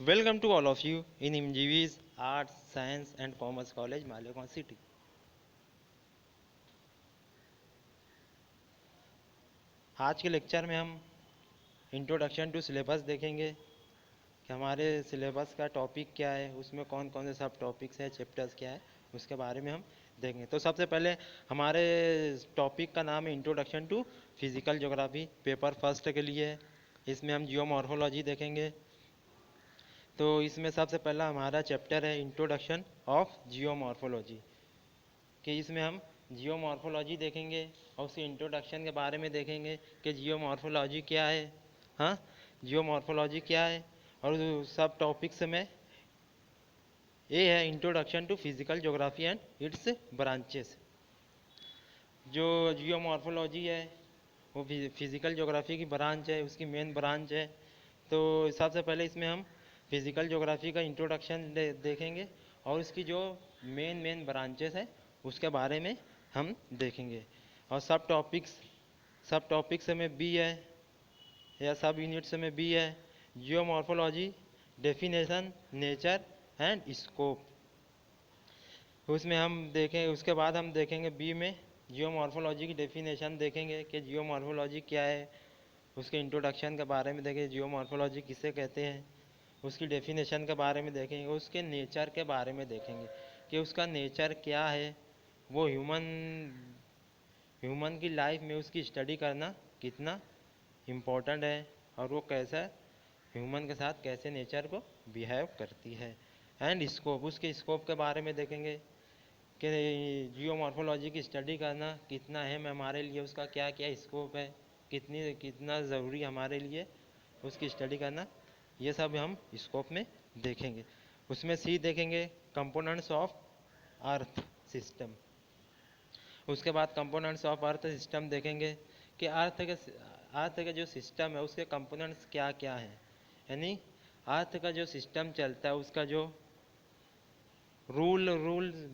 Welcome to all of you in MGV's Arts, Science and Commerce College, Malegaon City. आज के lecture में हम introduction to syllabus देखेंगे कि हमारे सिलेबस का टॉपिक क्या है, उसमें कौन कौन से सब टॉपिक्स हैं, चैप्टर्स क्या है, उसके बारे में हम देखेंगे। तो सबसे पहले हमारे टॉपिक का नाम है introduction to physical geography, paper first के लिए है। इसमें हम जियोमॉर्फोलॉजी देखेंगे। तो इसमें सबसे पहला हमारा चैप्टर है इंट्रोडक्शन ऑफ जियोमॉर्फोलॉजी, कि इसमें हम जियोमॉर्फोलॉजी देखेंगे और उसके इंट्रोडक्शन के बारे में देखेंगे कि जियोमॉर्फोलॉजी क्या है। हाँ, जियोमॉर्फोलॉजी क्या है। और सब टॉपिक्स में ये है introduction to physical geography and its branches. जो जियोमॉर्फोलॉजी है वो फिजिकल ज्योग्राफी की ब्रांच है, उसकी मेन ब्रांच है। तो सबसे पहले इसमें हम फिजिकल ज्योग्राफी का इंट्रोडक्शन देखेंगे और उसकी जो मेन ब्रांचेस है उसके बारे में हम देखेंगे। और सब टॉपिक्स में बी है या सब यूनिट्स में बी है geomorphology, definition, nature and scope. उसमें हम देखें, उसके बाद हम देखेंगे बी में जियोमॉर्फोलॉजी की डेफिनेशन देखेंगे कि जियोमॉर्फोलॉजी क्या है, उसके इंट्रोडक्शन के बारे में देखेंगे, जियोमॉर्फोलॉजी किसे कहते हैं, उसकी डेफिनेशन के बारे में देखेंगे, उसके नेचर के बारे में देखेंगे कि उसका नेचर क्या है, वो ह्यूमन की लाइफ में उसकी स्टडी करना कितना इम्पोर्टेंट है और वो कैसा ह्यूमन के साथ कैसे नेचर को बिहेव करती है। एंड स्कोप, उसके स्कोप के बारे में देखेंगे कि जियोमॉर्फोलॉजी की स्टडी करना कितना है हमारे लिए, उसका क्या क्या स्कोप है, कितना ज़रूरी हमारे लिए उसकी स्टडी करना, ये सब हम स्कोप में देखेंगे। उसमें सी देखेंगे कंपोनेंट्स ऑफ अर्थ सिस्टम। उसके बाद कंपोनेंट्स ऑफ अर्थ सिस्टम देखेंगे कि अर्थ के जो सिस्टम है उसके कंपोनेंट्स क्या क्या हैं, यानी अर्थ का जो सिस्टम चलता है उसका जो रूल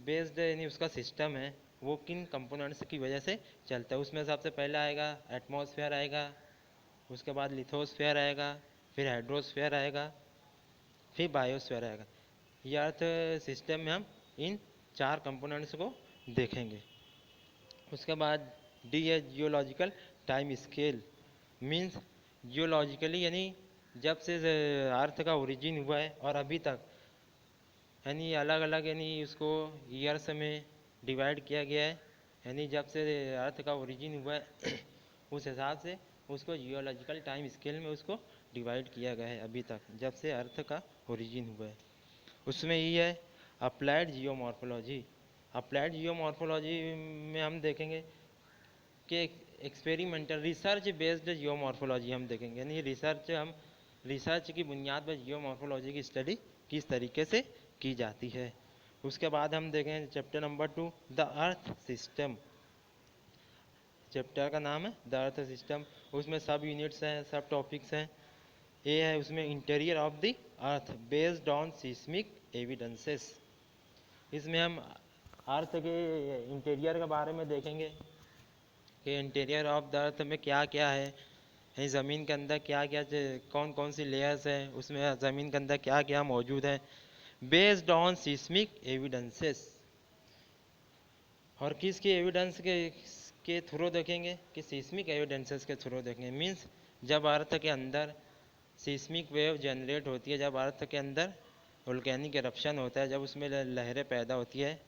बेस्ड यानी उसका सिस्टम है वो किन कंपोनेंट्स की वजह से चलता है। उसमें सबसे पहला आएगा एटमॉस्फेयर आएगा, उसके बाद लिथोस्फेयर आएगा, फिर हाइड्रोस्फेयर आएगा, फिर बायोस्फेयर आएगा। ये अर्थ सिस्टम में हम इन चार कंपोनेंट्स को देखेंगे। उसके बाद डी है geological time scale, means geologically यानी जब से अर्थ का ओरिजिन हुआ है और अभी तक, यानी अलग अलग यानी उसको ईयर्स में डिवाइड किया गया है, यानी जब से अर्थ का ओरिजिन हुआ है उस हिसाब से उसको जियोलॉजिकल टाइम स्केल में उसको डिवाइड किया गया है अभी तक, जब से अर्थ का ओरिजिन हुआ है। उसमें ये है अप्लाइड जियोमॉर्फोलॉजी। अप्लाइड जियोमॉर्फोलॉजी में हम देखेंगे कि एक्सपेरिमेंटल रिसर्च बेस्ड जियोमॉर्फोलॉजी हम देखेंगे, यानी रिसर्च की बुनियाद पर जियोमॉर्फोलॉजी की स्टडी किस तरीके से की जाती है। उसके बाद हम देखेंगे chapter number 2 the earth system. Chapter का नाम है द अर्थ सिस्टम। उसमें सब यूनिट्स हैं, सब टॉपिक्स हैं। ये है उसमें interior of the earth based on seismic evidences. इसमें हम अर्थ के इंटीरियर के बारे में देखेंगे कि इंटीरियर ऑफ द अर्थ में क्या क्या है, यानी ज़मीन के अंदर क्या क्या कौन कौन सी लेयर्स हैं, उसमें ज़मीन के अंदर क्या क्या मौजूद है, बेस्ड ऑन सिस्मिक एविडेंसेस। और किसके एविडेंस के थ्रू देखेंगे कि सिस्मिक एविडेंसेस के थ्रू देखेंगे। मीन्स जब अर्थ के अंदर सिस्मिक वेव जनरेट होती है, जब अर्थ के अंदर वोल्केनिक एरप्शन होता है, जब उसमें लहरें पैदा होती है,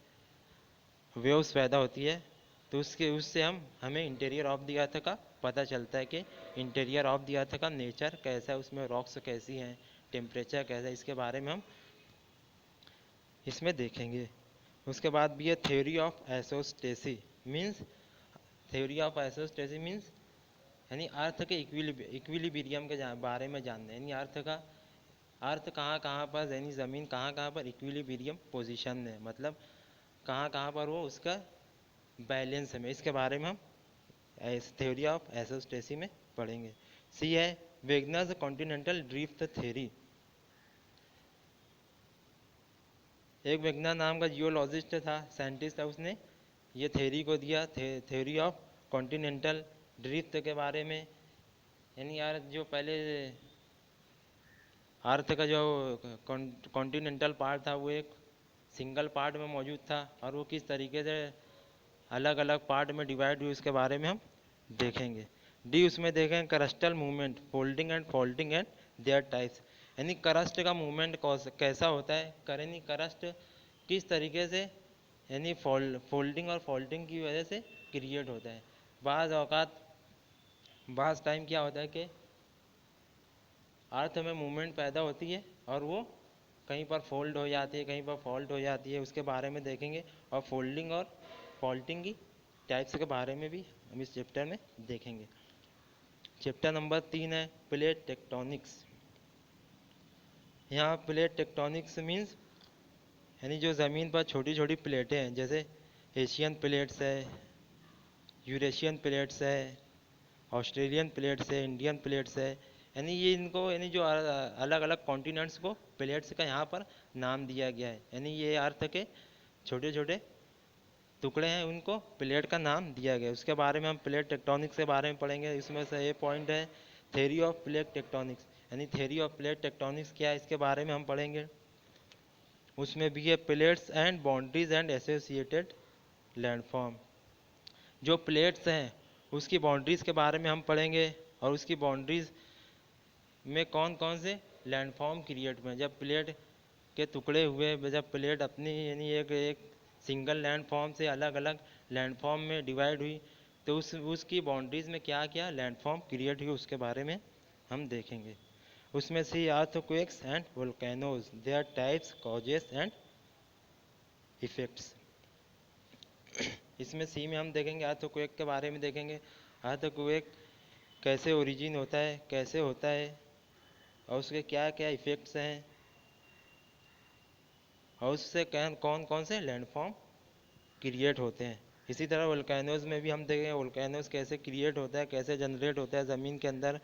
वेव्स पैदा होती है, तो उससे हमें इंटीरियर ऑफ द अर्थ का पता चलता है कि इंटीरियर ऑफ द अर्थ का नेचर कैसा है, उसमें रॉक्स कैसी हैं, टेम्परेचर कैसा है, इसके बारे में हम इसमें देखेंगे। उसके बाद भी है theory of isostasy. Means theory of isostasy means यानी अर्थ के इक्विलिब्रियम के बारे में जानना है, यानी अर्थ कहाँ कहाँ पर, यानी ज़मीन कहाँ कहाँ पर इक्विलिब्रियम पोजीशन है, मतलब कहाँ कहाँ पर वो उसका बैलेंस है, इसके बारे में हम थ्योरी ऑफ एसोस्टेसी में पढ़ेंगे। सी है वेगनर्स कॉन्टिनेंटल ड्रिफ्ट थ्योरी। एक वेगनर नाम का जियोलॉजिस्ट था, साइंटिस्ट था, उसने ये थ्योरी को दिया, थ्योरी ऑफ कॉन्टिनेंटल ड्रिफ्ट के बारे में। यानी यार जो पहले अर्थ का जो कॉन्टिनेंटल पार्ट था वो एक सिंगल पार्ट में मौजूद था और वो किस तरीके से अलग अलग पार्ट में डिवाइड हुई उसके बारे में हम देखेंगे। डी उसमें देखेंगे crustal movement, folding and folding and their types, यानी करस्ट का मूवमेंट कैसा होता है, यानी करस्ट किस तरीके से यानी फोल्डिंग और फोल्डिंग की वजह से क्रिएट होता है। बाज़ औकात बाज़ टाइम क्या होता है कि अर्थ में मूवमेंट पैदा होती है और वो कहीं पर फोल्ड हो जाती है, कहीं पर फॉल्ट हो जाती है, उसके बारे में देखेंगे। और फोल्डिंग और फॉल्टिंग की टाइप्स के बारे में भी हम इस चैप्टर में देखेंगे। चैप्टर नंबर 3 है प्लेट टेक्टोनिक्स। यहाँ प्लेट टेक्टोनिक्स मीन्स यानी जो ज़मीन पर छोटी छोटी प्लेटें हैं, जैसे एशियन प्लेट्स है, यूरेशियन प्लेट्स है, ऑस्ट्रेलियन प्लेट्स है, इंडियन प्लेट्स है, यानी ये इनको यानी जो अलग अलग कॉन्टिनेंट्स को प्लेट्स का यहाँ पर नाम दिया गया है। यानी ये अर्थ के छोटे छोटे टुकड़े हैं, उनको प्लेट का नाम दिया गया है। उसके बारे में हम प्लेट टेक्टोनिक्स के बारे में पढ़ेंगे। इसमें से ये पॉइंट है थ्योरी ऑफ प्लेट टेक्टोनिक्स, यानी थ्योरी ऑफ प्लेट टेक्टोनिक्स क्या है इसके बारे में हम पढ़ेंगे। उसमें भी है plates and boundaries and associated landform. जो प्लेट्स हैं उसकी बाउंड्रीज के बारे में हम पढ़ेंगे और उसकी बाउंड्रीज में कौन कौन से लैंडफॉर्म क्रिएट हुए। जब प्लेट के टुकड़े हुए, जब प्लेट अपनी यानी एक एक सिंगल लैंडफॉर्म से अलग अलग लैंडफॉर्म में डिवाइड हुई, तो उसकी बाउंड्रीज में क्या क्या लैंडफॉर्म क्रिएट हुई उसके बारे में हम देखेंगे। उसमें से earthquakes and volcanoes, there types, causes and effects. इसमें सी में हम देखेंगे अर्थक्वेक के बारे में देखेंगे। अर्थक्वेक कैसे ओरिजिन होता है, कैसे होता है और उसके क्या क्या इफेक्ट्स हैं और उससे कौन कौन से लैंडफॉर्म क्रिएट होते हैं। इसी तरह वोल्केनोज में भी हम देखेंगे वोल्केनोज कैसे क्रिएट होता है, कैसे जनरेट होता है ज़मीन के अंदर,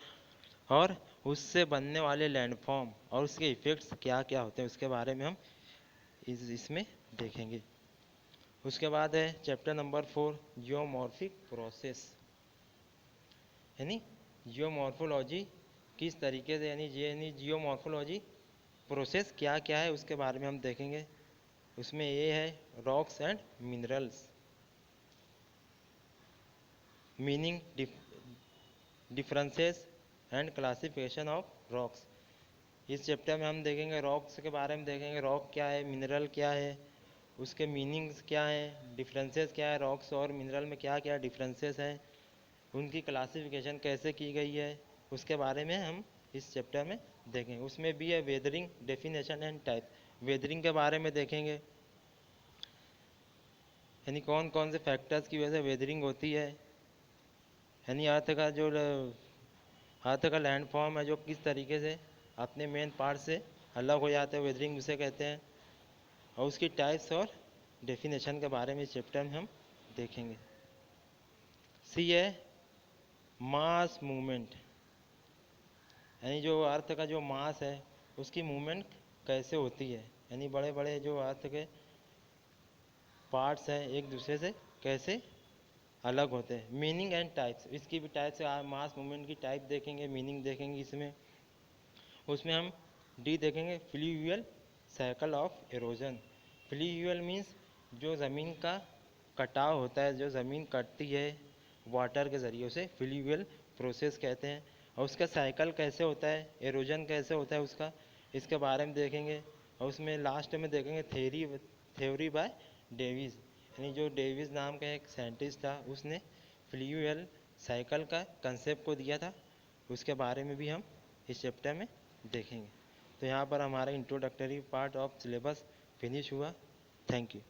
और उससे बनने वाले लैंडफॉर्म और उसके इफेक्ट्स क्या क्या होते हैं उसके बारे में हम इसमें देखेंगे। उसके बाद है चैप्टर नंबर 4 जियोमॉर्फिक प्रोसेस, यानी जियोमॉर्फोलॉजी किस तरीके से, यानी जियोमॉर्फोलॉजी प्रोसेस क्या क्या है उसके बारे में हम देखेंगे। उसमें ये है rocks and minerals, meaning, differences and classification of rocks. इस चैप्टर में हम देखेंगे रॉक्स के बारे में देखेंगे, रॉक क्या है, मिनरल क्या है, उसके मीनिंग्स क्या हैं, डिफरेंसेस क्या है, रॉक्स और मिनरल में क्या क्या डिफरेंसेस हैं, उनकी क्लासिफिकेशन कैसे की गई है उसके बारे में हम इस चैप्टर में देखेंगे। उसमें भी है weathering, definition and type. Weathering के बारे में देखेंगे, यानी कौन कौन से फैक्टर्स की वजह से वेदरिंग होती है, यानी अर्थ का लैंड फॉर्म है जो किस तरीके से अपने मेन पार्ट से अलग हो जाते हैं, वेदरिंग उसे कहते हैं। और उसकी टाइप्स और डेफिनेशन के बारे में इस चैप्टर में हम देखेंगे। सी है मास मूवमेंट, यानी जो अर्थ का जो मास है उसकी मूवमेंट कैसे होती है, यानी बड़े बड़े जो अर्थ के पार्ट्स हैं एक दूसरे से कैसे अलग होते हैं। मीनिंग एंड टाइप्स, इसकी भी टाइप्स, मास मूवमेंट की टाइप देखेंगे, मीनिंग देखेंगे इसमें। उसमें हम डी देखेंगे fluvial cycle of erosion. Fluvial means जो ज़मीन का कटाव होता है, जो ज़मीन कटती है वाटर के ज़रिए, से फ्लूवियल प्रोसेस कहते हैं। और उसका साइकिल कैसे होता है, एरोजन कैसे होता है उसका, इसके बारे में देखेंगे। और उसमें लास्ट में देखेंगे थ्योरी बाय डेविस, यानी जो डेविस नाम का एक साइंटिस्ट था उसने फ्लूवियल साइकिल का कंसेप्ट को दिया था, उसके बारे में भी हम इस चैप्टर में देखेंगे। तो यहाँ पर हमारा introductory part of syllabus finish हुआ। Thank you.